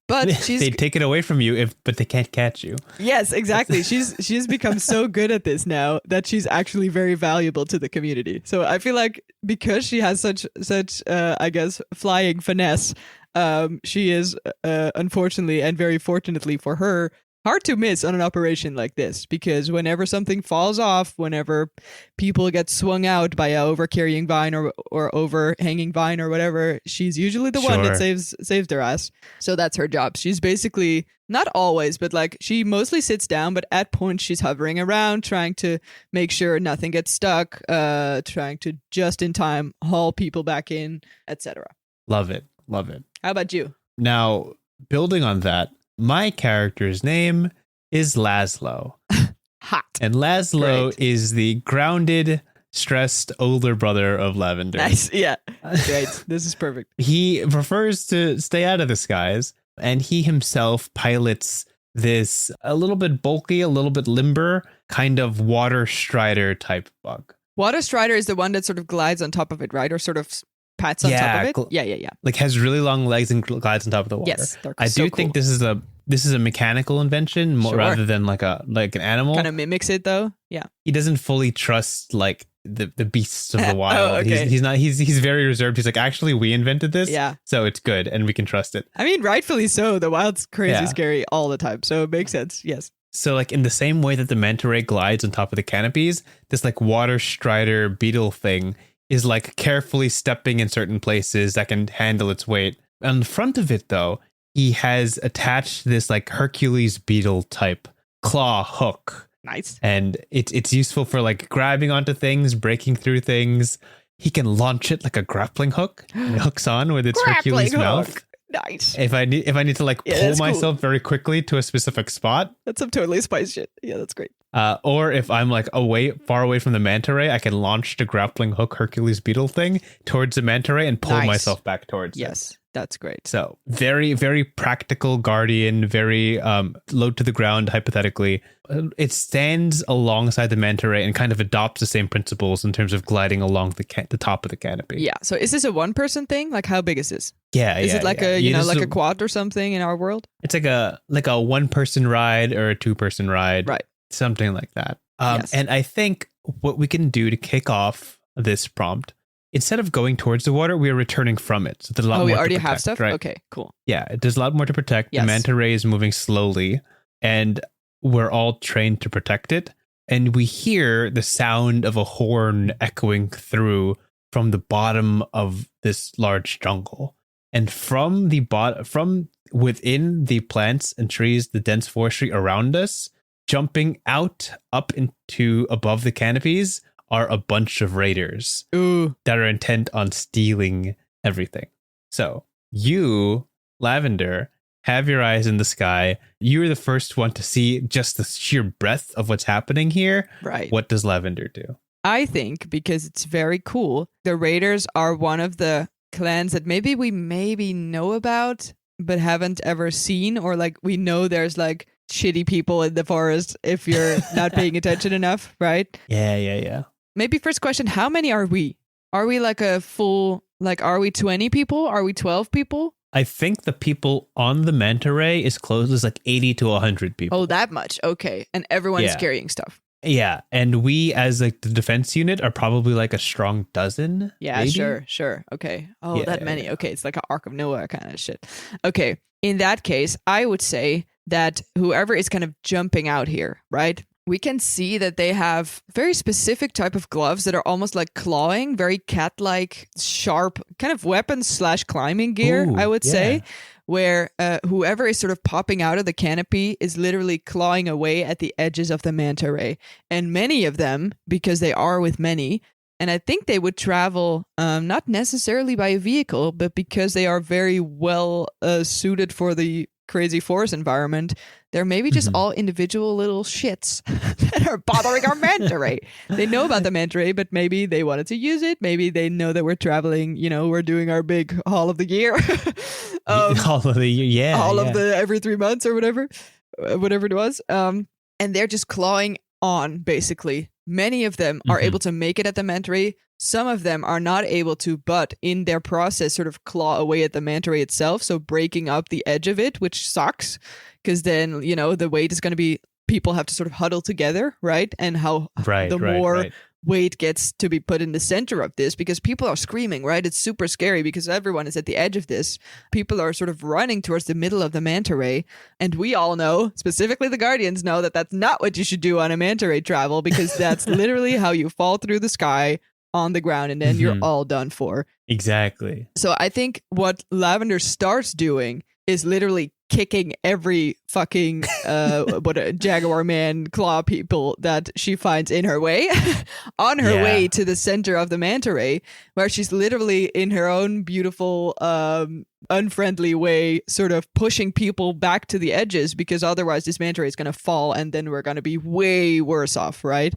But they take it away from you but they can't catch you. Yes, exactly. She's become so good at this now that she's actually very valuable to the community. So I feel like because she has such I guess flying finesse, she is unfortunately and very fortunately for her hard to miss on an operation like this, because whenever something falls off, whenever people get swung out by a overcarrying vine or overhanging vine or whatever, she's usually the one that saves their ass. So that's her job. She's basically, not always, but like she mostly sits down, but at points she's hovering around, trying to make sure nothing gets stuck, trying to just in time haul people back in, etc. Love it. How about you? Now, building on that, my character's name is Laszlo. Hot. And Laszlo is the grounded, stressed older brother of Lavender. Nice. Yeah. Great. This is perfect. He prefers to stay out of the skies, and he himself pilots this a little bit bulky, a little bit limber, kind of water strider type bug. Water strider is the one that sort of glides on top of it, right? Or sort of pats on top of it. Yeah. Like has really long legs and glides on top of the water. Yes, I do think this is a mechanical invention rather than like an animal. Kind of mimics it though. Yeah. He doesn't fully trust like the beasts of the wild. Oh, okay. He's very reserved. He's like, actually, we invented this. Yeah. So it's good and we can trust it. I mean, rightfully so. The wild's crazy scary all the time. So it makes sense. Yes. So like in the same way that the manta ray glides on top of the canopies, this like water strider beetle thing is like carefully stepping in certain places that can handle its weight. On the front of it, though, he has attached this like Hercules beetle type claw hook. Nice. And it's useful for like grabbing onto things, breaking through things. He can launch it like a grappling hook. It hooks on with its Hercules mouth. Nice. If I need to like pull myself very quickly to a specific spot. That's some totally spice shit. Yeah, that's great. Or if I'm like far away from the manta ray, I can launch the grappling hook Hercules beetle thing towards the manta ray and pull myself back towards it. Yes, that's great. So very, very practical guardian, very low to the ground, hypothetically. It stands alongside the manta ray and kind of adopts the same principles in terms of gliding along the top of the canopy. Yeah. So is this a one-person thing? Like how big is this? Yeah. Is it like a quad or something in our world? It's like a one-person ride or a two-person ride. Right. Something like that. Yes. And I think what we can do to kick off this prompt, instead of going towards the water, we are returning from it. So there's a lot more to protect. Oh, we already have stuff? Right? Okay, cool. Yeah, there's a lot more to protect. Yes. The manta ray is moving slowly, and we're all trained to protect it. And we hear the sound of a horn echoing through from the bottom of this large jungle. And from within the plants and trees, the dense forestry around us, jumping out up into above the canopies are a bunch of raiders that are intent on stealing everything. So you, Lavender, have your eyes in the sky. You're the first one to see just the sheer breadth of what's happening here. Right. What does Lavender do? I think, because it's very cool, the raiders are one of the clans that we know about but haven't ever seen, or like we know there's like shitty people in the forest if you're not paying attention enough, right? Yeah. Maybe first question, how many are we? Are we like a full, like, are we 20 people? Are we 12 people? I think the people on the manta ray is close as like 80 to 100 people. Oh, that much. Okay. And everyone's carrying stuff. Yeah. And we as like the defense unit are probably like a strong dozen. Yeah, maybe? Sure. Okay. Oh, that many. Yeah. Okay. It's like an Ark of Noah kind of shit. Okay. In that case, I would say that whoever is kind of jumping out here, right? We can see that they have very specific type of gloves that are almost like clawing, very cat-like, sharp kind of weapons / climbing gear, I would say, where whoever is sort of popping out of the canopy is literally clawing away at the edges of the manta ray. And many of them, because they are with many, and I think they would travel not necessarily by a vehicle, but because they are very well suited for the crazy forest environment, they're maybe just all individual little shits that are bothering our manta ray. They know about the manta ray, but maybe they wanted to use it. Maybe they know that we're traveling, we're doing our big haul of the year. Haul of the year, Haul of the every 3 months or whatever it was. And they're just clawing on, basically. Many of them are able to make it at the manta ray. Some of them are not able to, but in their process sort of claw away at the manta ray itself, so breaking up the edge of it, which sucks, because then, the weight is going to be, people have to sort of huddle together, right? And how the more weight gets to be put in the center of this, because people are screaming, right? It's super scary because everyone is at the edge of this. People are sort of running towards the middle of the manta ray, and we all know, specifically the Guardians know, that that's not what you should do on a manta ray travel, because that's literally how you fall through the sky on the ground, and then you're all done for. Exactly. So I think what Lavender starts doing is literally kicking every fucking Jaguar man claw people that she finds in her way on her way to the center of the manta ray, where she's literally in her own beautiful unfriendly way sort of pushing people back to the edges, because otherwise this manta ray is going to fall and then we're going to be way worse off, right?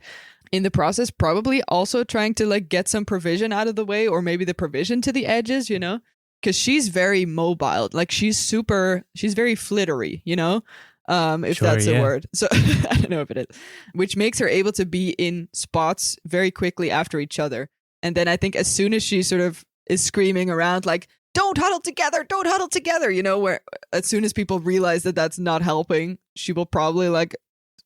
In the process, probably also trying to like get some provision out of the way, or maybe the provision to the edges, because she's very mobile. Like she's very flittery, if that's a word. So I don't know if it is, which makes her able to be in spots very quickly after each other. And then I think as soon as she sort of is screaming around like, don't huddle together, where as soon as people realize that that's not helping, she will probably like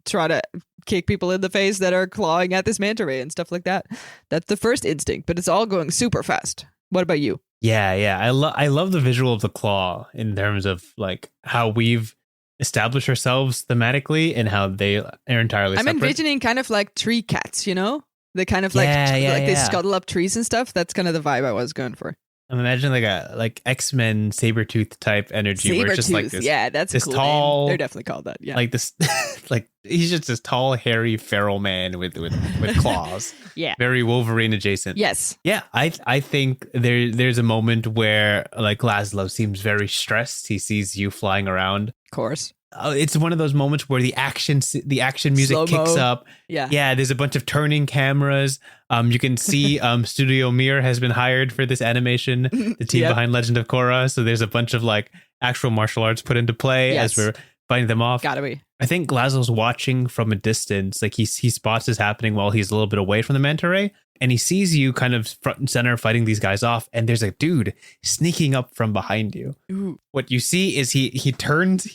try to kick people in the face that are clawing at this manta ray and stuff like that. That's the first instinct, but it's all going super fast. What about you? Yeah. I love the visual of the claw in terms of like how we've established ourselves thematically and how they are entirely separate. I'm envisioning kind of like tree cats, They kind of they scuttle up trees and stuff. That's kind of the vibe I was going for. I'm imagining like X-Men Sabretooth type energy where it's just like this. Yeah, that's this a cool tall name. They're definitely called that. Yeah. Like this like he's just this tall, hairy, feral man with claws. Yeah. Very Wolverine adjacent. Yes. Yeah, I think there's a moment where like Laszlo seems very stressed. He sees you flying around. Of course. It's one of those moments where the action music Slow-mo. kicks up. Yeah. There's a bunch of turning cameras. You can see Studio Mir has been hired for this animation, the team behind Legend of Korra. So there's a bunch of like actual martial arts put into play as we're fighting them off. Gotta be. I think Laszlo's watching from a distance. Like he spots this happening while he's a little bit away from the manta ray, and he sees you kind of front and center fighting these guys off. And there's a dude sneaking up from behind you. Ooh. What you see is he turns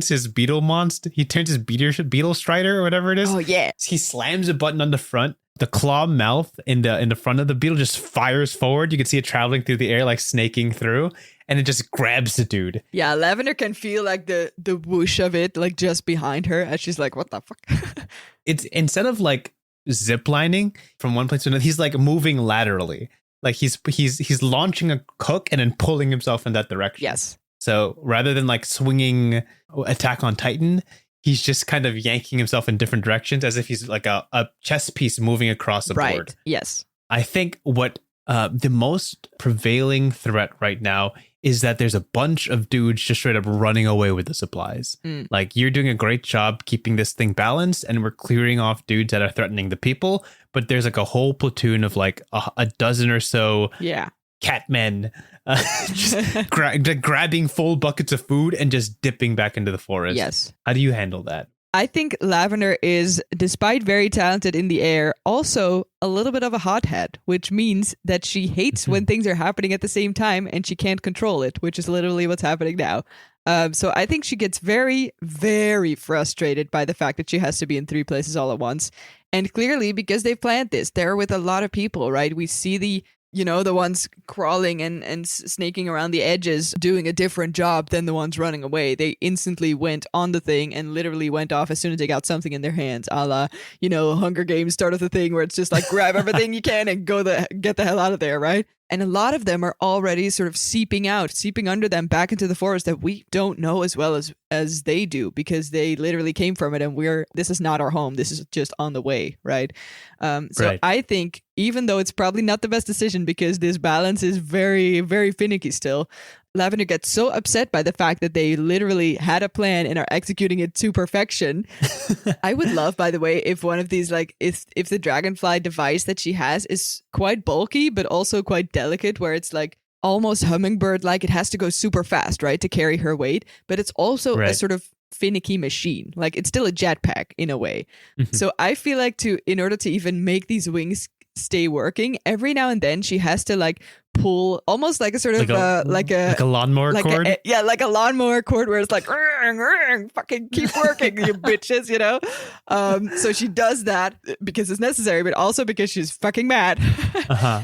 his beetle monster. He turns his beetle strider or whatever it is. Oh yeah. He slams a button on the front. The claw mouth in the front of the beetle just fires forward. You can see it traveling through the air, like snaking through, and it just grabs the dude. Yeah, Lavender can feel like the whoosh of it, like just behind her, and she's like, "What the fuck?" It's instead of like ziplining from one place to another, he's like moving laterally. Like he's launching a hook and then pulling himself in that direction. Yes. So rather than like swinging Attack on Titan, he's just kind of yanking himself in different directions as if he's like a chess piece moving across the board. Yes. I think what the most prevailing threat right now is that there's a bunch of dudes just straight up running away with the supplies. Like, you're doing a great job keeping this thing balanced, and we're clearing off dudes that are threatening the people. But there's like a whole platoon of like a dozen or so cat men just grabbing full buckets of food and just dipping back into the forest. Yes. How do you handle that? I think Lavender is, despite very talented in the air, also a little bit of a hothead, which means that she hates when things are happening at the same time and she can't control it, which is literally what's happening now. So I think she gets very, very frustrated by the fact that she has to be in 3 places all at once. And clearly, because they've planned this, they're with a lot of people, right? We see the ones crawling and snaking around the edges doing a different job than the ones running away. They instantly went on the thing and literally went off as soon as they got something in their hands, a la, Hunger Games start of the thing where it's just like grab everything you can and get the hell out of there, right? And a lot of them are already sort of seeping under them back into the forest that we don't know as well as they do, because they literally came from it and this is not our home. This is just on the way, right? So I think even though it's probably not the best decision because this balance is very, very finicky still, Lavender gets so upset by the fact that they literally had a plan and are executing it to perfection. I would love, by the way, if one of these, like, if the dragonfly device that she has is quite bulky, but also quite delicate, where it's like almost hummingbird-like. It has to go super fast, right, to carry her weight, but it's also a sort of finicky machine. Like, it's still a jetpack in a way. So I feel like in order to even make these wings stay working, every now and then she has to like pull almost like a sort of like a lawnmower cord. Like a lawnmower cord where it's like fucking keep working, you bitches, so she does that because it's necessary, but also because she's fucking mad.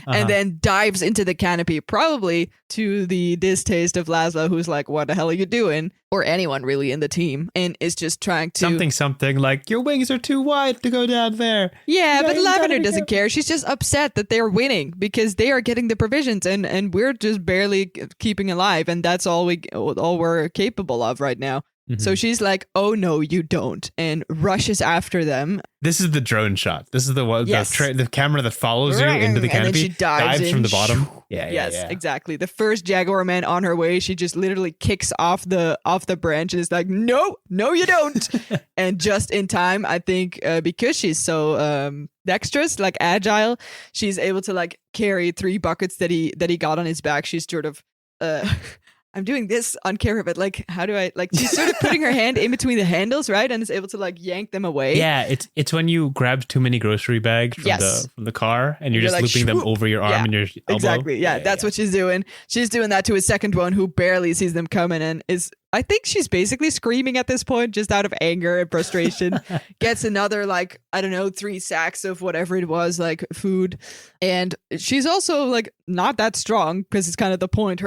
And then dives into the canopy, probably to the distaste of Laszlo, who's like, what the hell are you doing? Or anyone really in the team, and is just trying to something like, your wings are too wide to go down there. Yeah, but Lavender doesn't care. She's just upset that they're winning because they are getting the provisions and we're just barely keeping alive, and that's all we're capable of right now. So she's like, oh no, you don't, and rushes after them. This is the drone shot. This is the one, the camera that follows you into the canopy. And then she dives from the bottom. Yes, exactly. The first Jaguar man on her way, she just literally kicks off the branch and is like, no, you don't. And just in time, I think, because she's so dexterous, like agile, she's able to like carry 3 buckets that he got on his back. She's sort of I'm doing this on camera, but like, how do I, like, she's sort of putting her hand in between the handles, right? And is able to like yank them away. Yeah, it's when you grab too many grocery bags from the car and you're just like, looping them over your arm and your elbow. Exactly. Yeah, that's what she's doing. She's doing that to a second one who barely sees them coming and I think she's basically screaming at this point just out of anger and frustration. Gets another, like, I don't know, 3 sacks of whatever it was, like food. And she's also like not that strong because it's kind of the point.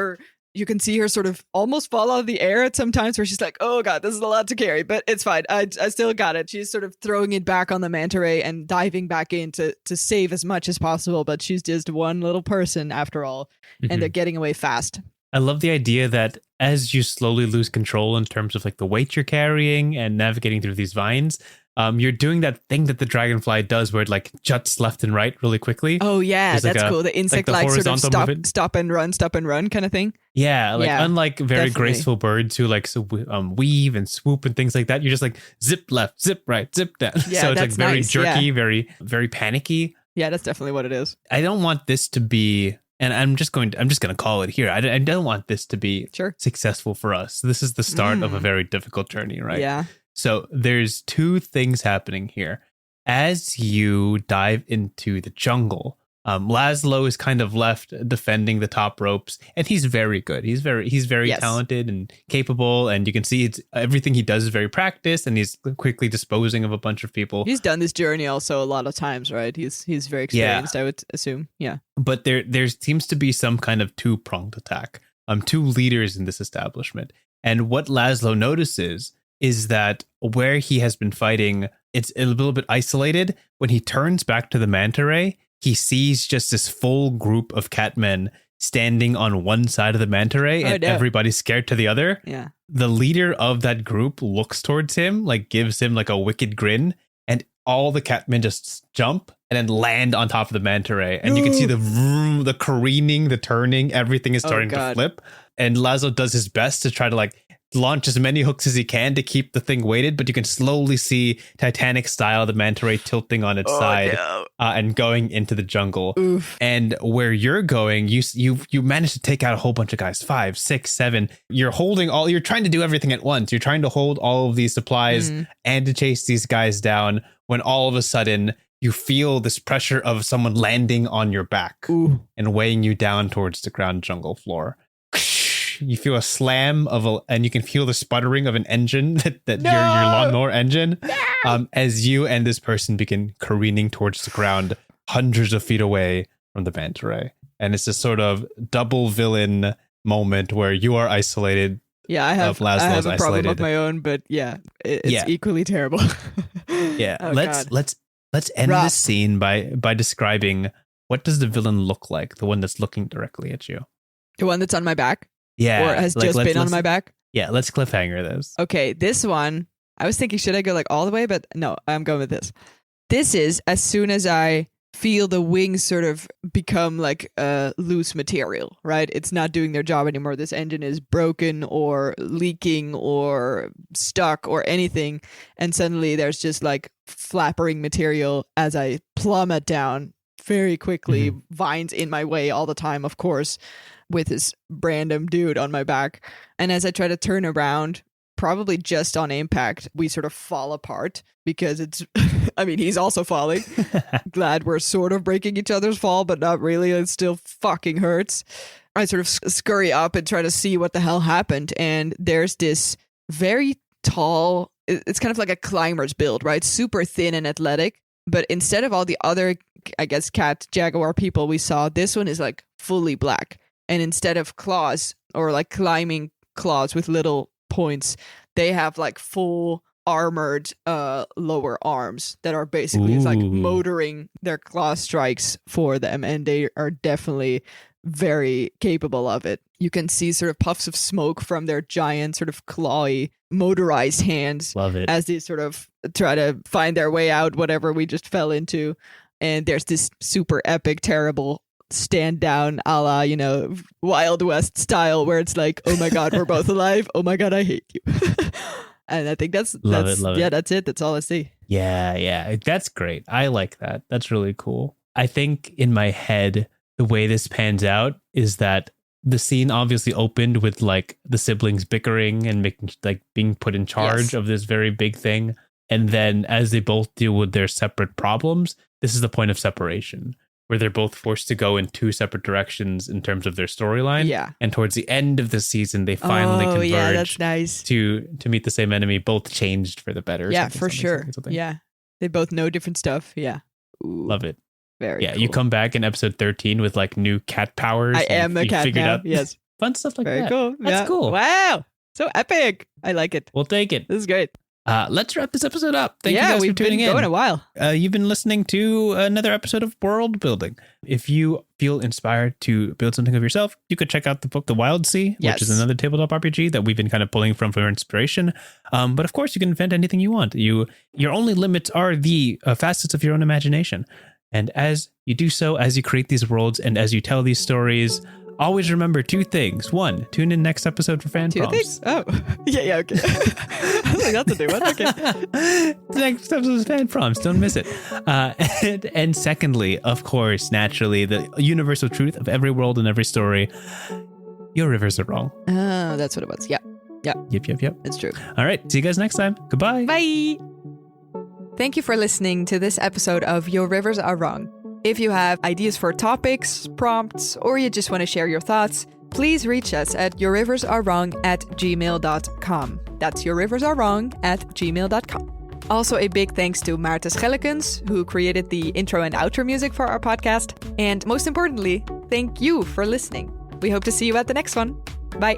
You can see her sort of almost fall out of the air at some times where she's like, oh God, this is a lot to carry, but it's fine. I still got it. She's sort of throwing it back on the manta ray and diving back in to save as much as possible. But she's just one little person after all, and they're getting away fast. I love the idea that as you slowly lose control in terms of like the weight you're carrying and navigating through these vines, you're doing that thing that the dragonfly does where it like juts left and right really quickly. Oh yeah, that's cool. The insect like sort of stop and run kind of thing. Yeah, unlike very graceful birds who like weave and swoop and things like that, you're just like zip left, zip right, zip down. Yeah, so it's like very jerky, yeah. very, very panicky. Yeah, that's definitely what it is. I don't want this to be, and I'm just going to call it here. I don't want this to be successful for us. This is the start of a very difficult journey, right? Yeah. So there's 2 things happening here. As you dive into the jungle, Laszlo is kind of left defending the top ropes, and he's very good. He's very talented and capable, and you can see everything he does is very practiced, and he's quickly disposing of a bunch of people. He's done this journey also a lot of times, right? He's very experienced, I would assume. Yeah. But there seems to be some kind of 2-pronged attack. 2 leaders in this establishment, and what Laszlo notices is that where he has been fighting, it's a little bit isolated. When he turns back to the manta ray, he sees just this full group of catmen standing on one side of the manta ray and everybody's scared to the other. Yeah. The leader of that group looks towards him, like gives him like a wicked grin, and all the catmen just jump and then land on top of the manta ray. And you can see the vroom, the careening, the turning, everything is starting to flip. And Laszlo does his best to try to like launch as many hooks as he can to keep the thing weighted, but you can slowly see Titanic style the manta ray tilting on its side and going into the jungle. Oof. And where you're going, you managed to take out a whole bunch of guys, 5, 6, 7. You're trying to do everything at once. You're trying to hold all of these supplies and to chase these guys down, when all of a sudden you feel this pressure of someone landing on your back and weighing you down towards the ground jungle floor. You feel a slam and you can feel the sputtering of an engine your lawnmower engine as you and this person begin careening towards the ground hundreds of feet away from the manta ray. And it's this sort of double villain moment where you are isolated. Yeah, I have a problem of my own, but it's equally terrible. Let's end this scene by describing, what does the villain look like? The one that's looking directly at you. The one that's on my back? Yeah. Or has just been on my back? Yeah, let's cliffhanger this. Okay, this one, I was thinking, should I go like all the way? But no, I'm going with this. This is as soon as I feel the wings sort of become like loose material, right? It's not doing their job anymore. This engine is broken or leaking or stuck or anything. And suddenly there's just like flappering material as I plummet down very quickly, vines in my way all the time, of course, with this random dude on my back. And as I try to turn around, probably just on impact, we sort of fall apart because it's, I mean, he's also falling. Glad we're sort of breaking each other's fall, but not really. It still fucking hurts. I sort of scurry up and try to see what the hell happened. And there's this very tall, it's kind of like a climber's build, right? Super thin and athletic. But instead of all the other, I guess, cat, jaguar people we saw, this one is like fully black. And instead of claws or like climbing claws with little points, they have like full armored lower arms that are basically like motoring their claw strikes for them. And they are definitely very capable of it. You can see sort of puffs of smoke from their giant sort of clawy motorized hands. Love it. As they sort of try to find their way out, whatever we just fell into. And there's this super epic, terrible stand down a la, you know, Wild West style, where it's like, oh my God, we're both alive. Oh my God, I hate you. And I think that's it. That's it. That's all I see. Yeah. That's great. I like that. That's really cool. I think in my head, the way this pans out is that the scene obviously opened with like the siblings bickering and making like being put in charge of this very big thing. And then as they both deal with their separate problems, this is the point of separation, where they're both forced to go in two separate directions in terms of their storyline. Yeah. And towards the end of the season, they finally converge that's nice. to meet the same enemy, both changed for the better. Yeah, for sure. Yeah. They both know different stuff. Yeah. Ooh. Love it. Very cool. You come back in episode 13 with like new cat powers. I am a cat now. Yes. Fun stuff like that. Very cool. That's cool. Wow. So epic. I like it. We'll take it. This is great. Let's wrap this episode up. Thank you guys for tuning in. We've been going a while. You've been listening to another episode of World Building. If you feel inspired to build something of yourself, you could check out the book The Wildsea, which is another tabletop RPG that we've been kind of pulling from for inspiration. But of course, you can invent anything you want. Your only limits are the facets of your own imagination. And as you do so, as you create these worlds and as you tell these stories, always remember two things. One, tune in next episode for fan prompts. Oh, yeah, okay. I was like, that's a new one. Okay. Next episode is fan prompts. Don't miss it. And secondly, of course, naturally, the universal truth of every world and every story, your rivers are wrong. Oh, that's what it was. Yeah. Yep. It's true. All right. See you guys next time. Goodbye. Bye. Thank you for listening to this episode of Your Rivers Are Wrong. If you have ideas for topics, prompts, or you just want to share your thoughts, please reach us at yourriversarewrong@gmail.com. That's yourriversarewrong@gmail.com. Also, a big thanks to Maarten Schellekens, who created the intro and outro music for our podcast. And most importantly, thank you for listening. We hope to see you at the next one. Bye.